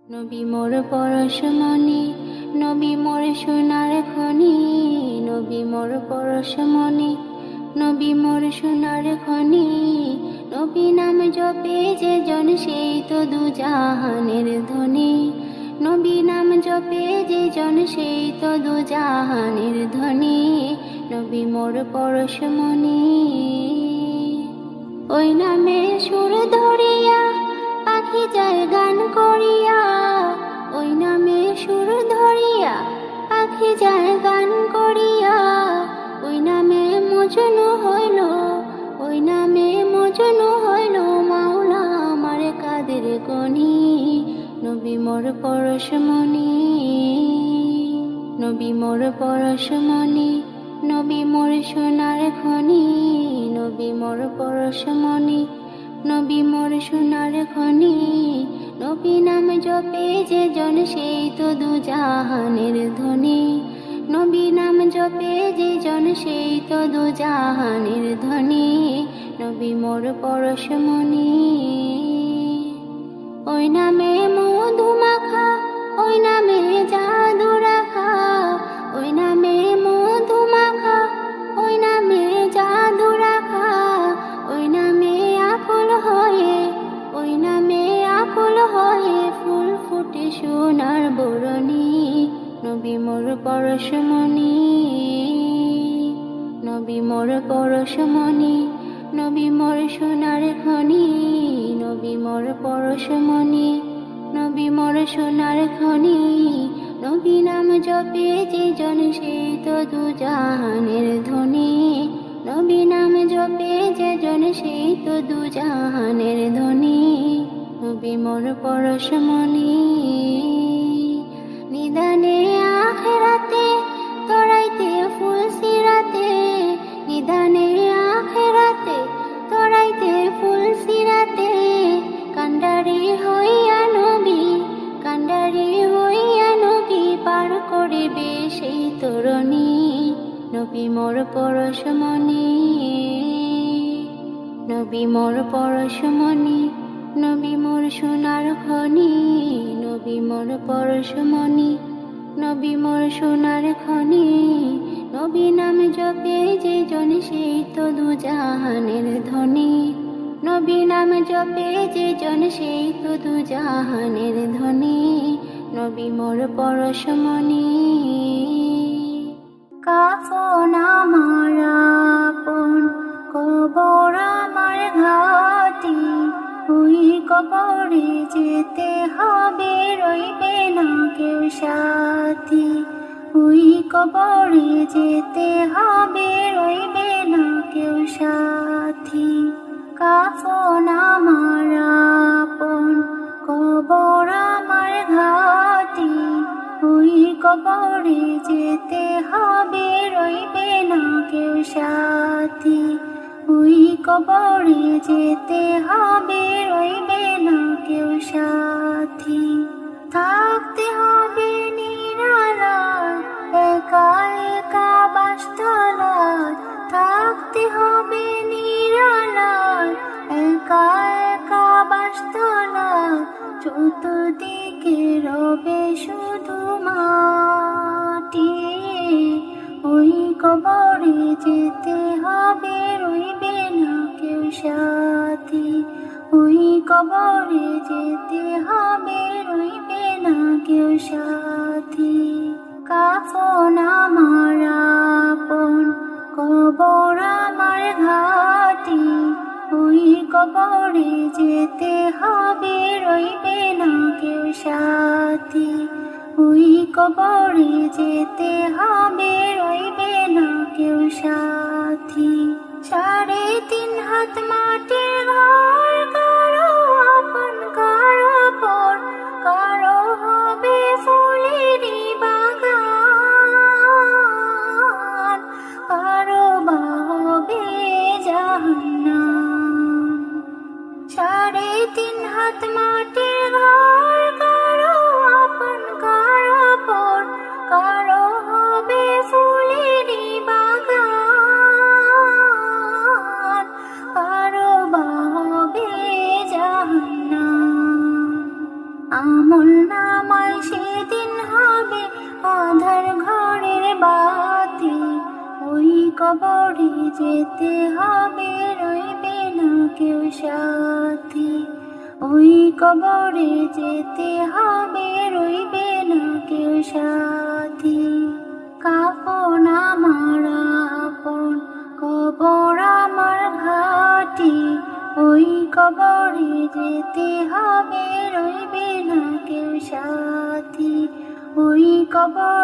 নবী মোর পরশমণি, নবী মোর সোনার খনি, নবী মোর পরশমণি, নবী মোর সোনার খনি। নবী নাম জপে যে জন সেই তো দুজাহানের ধনী। নবী নাম জপে যে জন সেই তো দুজাহানের ধনী। নবী মোর পরশমণি। ওই নামে সুর ধরিয়া পাখি যায় গান করিয়া, ওই নামে সুর ধরিয়া পাখি যায় গান করিয়া। ওই নামে মজনু হইল, ওই নামে মজনু হইল মাওলা আমার কাদের গনি। নবী মোর পরশমণি, নবী মোর পরশমণি, নবী মোর সোনার খনি, নবী মোর পরশমণি, নবী মোর সোনার খনি। নবী নাম জপে যে জন সেই তো দুজাহানের ধনী। নবী নাম জপে যে জন সেই তো দুজাহানের ধনী। নবী মোর পরশমণি। ওই নামে মধু মাখা, ওই নামে জাদু রাখা, ওই নামে মধু মাখা, ওই নামে জাদু রাখা। ওই নামে আকুল হয়ে, ওই নামে আকুল হয়ে ফুল ফুটে সোনার বরণী। নবী মোর পরশমণি, নবী মোর পরশমণি, নবী মোর সোনার খনি, নবী মোর পরশমণি, নবী মোর সোনার খনি। নবী নাম জপে যে জন সেই তো দুজাহানের ধনী। নবী নাম জপে যে জন সেই তো দুজাহানের ধনী। নবী মোর পরশমণি। নিদানে আখেরাতে তরাইতে ফুল সিরাতে, নিদানে আখেরাতে তরাইতে ফুল সিরাতে। কান্ডারি হইয়া নবী, কান্ডারি হইয়া নবী পার করিবে সেই তরণী। নবী মোর পরশমণি, নবী মোর পরশমণি, নবী মোর সোনার খনি, নবী মোর পরশমণি, নবী মোর সোনার খনি। নবী নাম জপে যে জন সেই তো দুজাহানের ধনী। নবী নাম জপে যে জন সেই তো দুজাহানের ধনী। নবী মোর পরশমণি। কাফন আমার আপন, কবর আমার ঘাটি। ওই কবরে যেতে হবে, রইবে না কেউ সাথী। ওই কবরে যেতে হবে, রইবে না কেউ সাথী। কাফন আমার আপন, কবর আমার ঘাটি। ওই কবরে যেতে হবে, রইবে না কেউ সাথী। ওই কবরে যেতে হবে, রইবে না কেউ সাথী। থাকতে হবে নিরালায়, একা একা বাসতলায়। থাকতে হবে নিরালায়, একা একা বাসতলায়। চতুর্দিকে রবে শুধু মাটি। ওই কবরে যেতে হবে, রইবে না কেউ সাথী। ওই কবরে যেতে হবে, রইবে না কেউ সাথী। কাফন আমার আপন, কবর আমার ঘাটি। ওই কবরে যেতে হবে, রইবে না কেউ সাথী। ওই কবরে যেতে হবে, রইবে না কেউ সাথী। 3.5 হাত মাটির ঘর, কারো আপন কারো পর। কারো হবে ফুলেরই বাগান, কারো বা হবে জাহান্নাম। 3.5 হাত মাটির ঘর, কারো আপন কারো পর। কারো হবে ফুলেরই বাগান, কারো নামায় সেদিন হবে আধার ঘরের বাতি, ওই কবরে যেতে হবে রইবে না কেউ সাথী, ওই কবরে যেতে হবে রইবে না কেউ সাথী। কাফন আমার আপন, কবর আমার ঘাটি, ওই কবরে যেতে হবে রইবে না কেউ সাথী, ওই কবর